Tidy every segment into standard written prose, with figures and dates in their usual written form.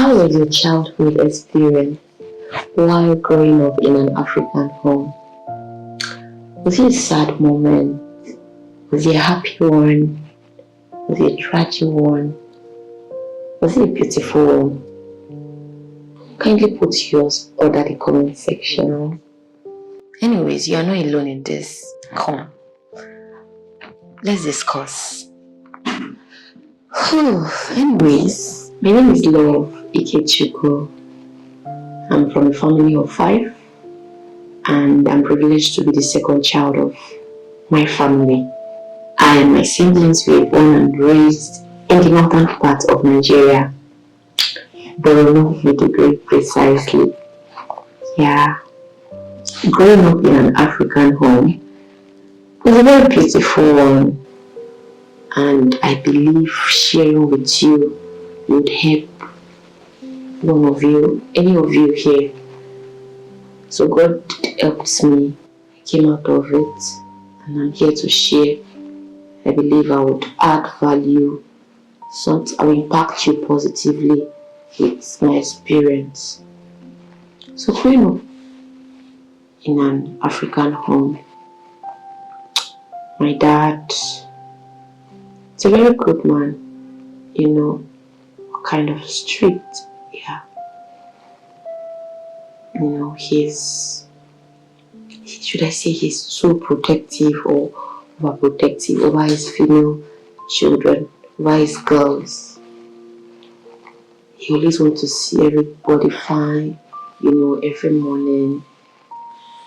How was your childhood experience while growing up in an African home? Was it a sad moment? Was it a happy one? Was it a tragic one? Was it a beautiful one? Kindly put yours under the comment section. Anyways, you are not alone in this. Come, let's discuss. Anyways, my name is Love Ikechuku. I'm from a family of 5, and I'm privileged to be the second child of my family. I and my siblings were born and raised in the northern part of Nigeria, Borno, Maiduguri precisely. Yeah, growing up in an African home was a very beautiful one, and I believe sharing with you would help any of you here. So God helped me, I came out of it, and I'm here to share. I believe I would add value, I will impact you positively with my experience. So growing up in an African home, my dad is a very good man, kind of strict, yeah. He's so protective or overprotective over his female children, over his girls. He always wants to see everybody fine, every morning,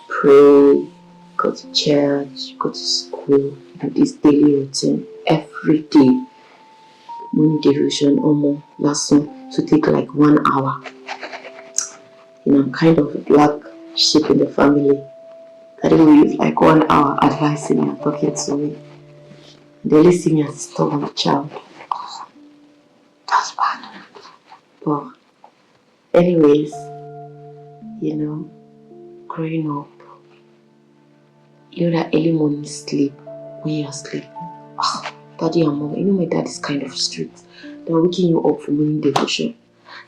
pray, go to church, go to school, this daily routine every day. Morning devotion, almost lesson to take like 1 hour. I'm kind of a black sheep in the family. That they will use like 1 hour advising me and talking to me. They only see me as a stubborn child. Oh, that's bad. But anyways, growing up, that early morning sleep when you're sleeping. Daddy and mom, my dad is kind of strict. They're waking you up for morning devotion.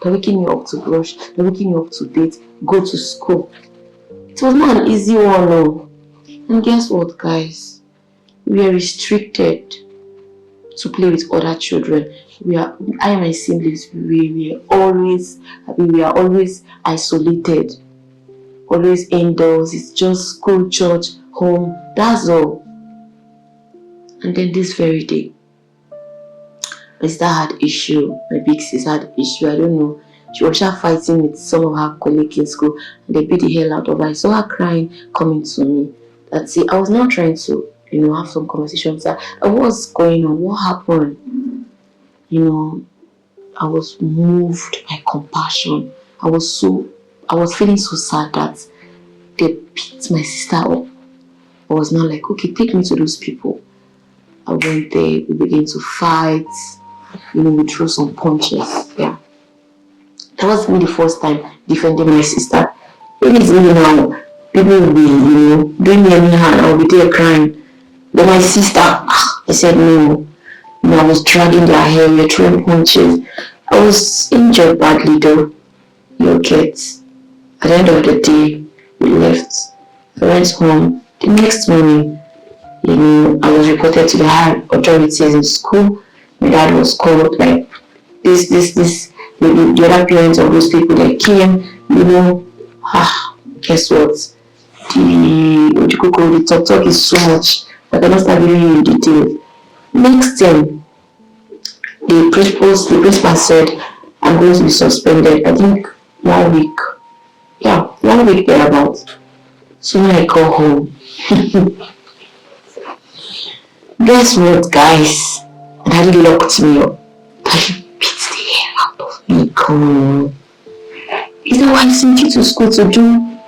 They're waking you up to brush. They're waking you up to date, go to school. It was not an easy one, no. And guess what, guys? We are restricted to play with other children. I and my siblings, we are always isolated. Always indoors. It's just school, church, home. That's all. And then this very day, my sister had issue. My big sister had issue. I don't know. She was fighting with some of her colleagues in school, and they beat the hell out of her. I saw her crying, coming to me. That's it. I was now trying to, have some conversation with her. What's going on? What happened? I was moved by compassion. I was feeling so sad that they picked my sister up. I was now like, okay, take me to those people. I went there, we began to fight, we threw some punches, yeah. That was me the first time defending my sister. It is me now, people will be, doing me anyhow, and I'll be there crying. But my sister, I said no. I was dragging their hair, we were throwing punches. I was injured badly though, you get. At the end of the day, we left. I went home. The next morning, I was reported to the higher authorities in school. My dad was called, like, the other parents of those people that came, guess what? The talk is so much, I cannot start giving you in detail. Next thing, the principal said, I'm going to be suspended, I think 1 week. Yeah, 1 week thereabouts. So when I go home, guess what, guys? Daddy locked me up. Daddy beat the hell out of me. Come on. Is that what I sent you to school to do?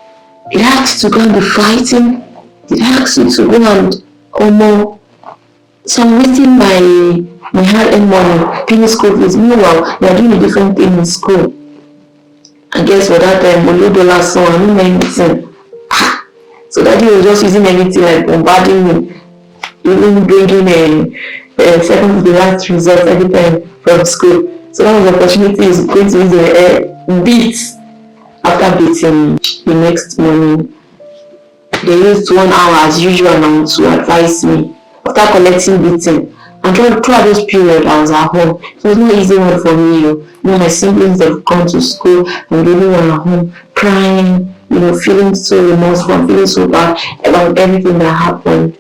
Did I ask you to go and be fighting? Did I ask you to go and so I'm wasting my hard-earned money paying school fees. Meanwhile, they are doing a different thing in school. And guess what, that time, $1 so I didn't know anything. So Daddy was just using anything like bombarding me, even bringing second to the last result every time from school. So that was the opportunity is going to use the beat. After beating the next morning, they used 1 hour as usual now to advise me. After collecting beating, and throughout those periods I was at home. It was not easy one for me. My siblings have gone to school and the only one at home crying, feeling so remorseful, feeling so bad about everything that happened.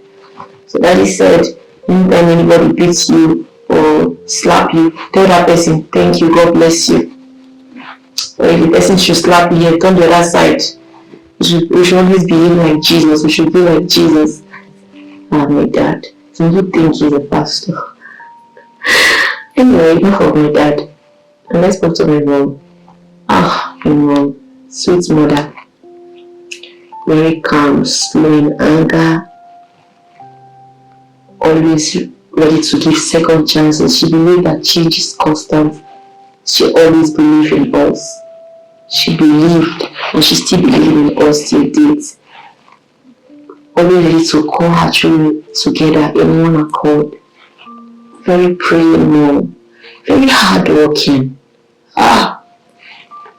So daddy said, anytime anybody beats you or slap you, tell that person, thank you, God bless you. Or if the person should slap you, turn the other side. We should always behave like Jesus. We should be like Jesus. My dad. So you think he's a pastor. Anyway, enough of my dad. And let's go to my mom. My mom. Sweet mother. Very calm, slow in anger. Always ready to give second chances. She believed that change is constant. She always believed in us. She believed, and she still believes in us till date. Always ready to call her children together in one accord. Very praying mom. Very hardworking.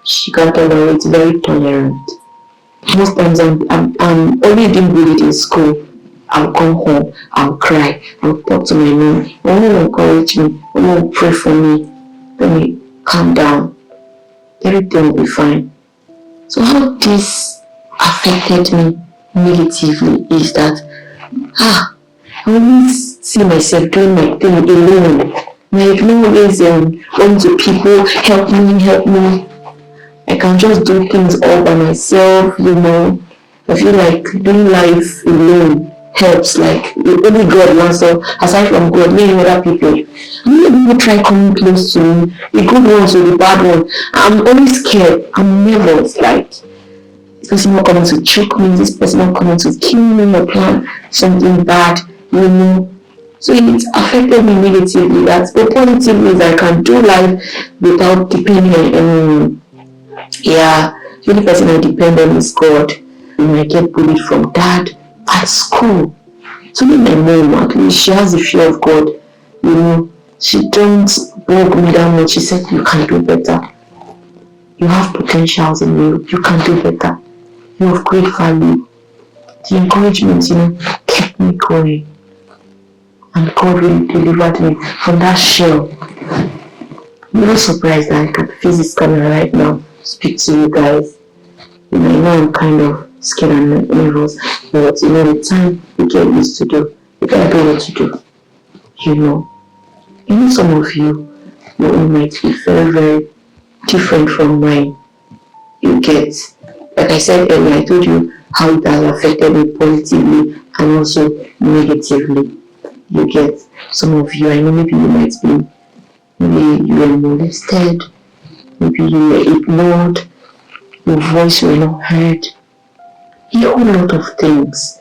She can tolerate, very tolerant. Most times I'm always being bullied in school. I'll come home, I'll cry, I'll talk to my mom. My mom will encourage me, my mom will pray for me. Let me calm down. Everything will be fine. So how this affected me negatively is that I always see myself doing my thing alone. Like no always going to people, help me. I can just do things all by myself, I feel like doing life alone helps. Like only God wants to, aside from God, many other people. Many people try coming close to me, the good ones or the bad ones. I'm always scared. I'm nervous. Like this person not coming to choke me, this person not coming to kill me or plan something bad, So it affected me negatively. But positively is I can do life without depending on anyone. The only person I depend on is God. I get bullied from dad at school. So my mom, at least she has the fear of God. She don't bug me that much. She said, you can do better. You have potentials in you. You can do better. You have great value. The encouragement, kept me going. And God really delivered me from that shell. I'm really surprised that I can face this camera right now, speak to you guys. I know I'm kind of scared and nervous, but the time you get used to do, you gotta do what to do. Some of you, your own might be very, very different from mine. You get, like I said earlier, I told you how it has affected me positively and also negatively. You get, some of you, I know maybe you might be, maybe you were molested, maybe you were ignored, your voice were not heard, a whole lot of things.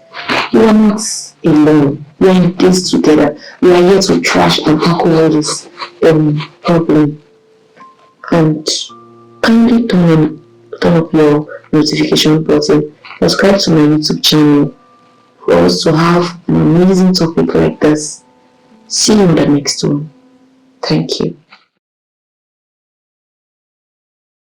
You are not alone. We are in this together. We are here to trash and tackle all this problem. And kindly turn up your notification button. Subscribe to my YouTube channel for us to have an amazing topic like this. See you in the next one. Thank you.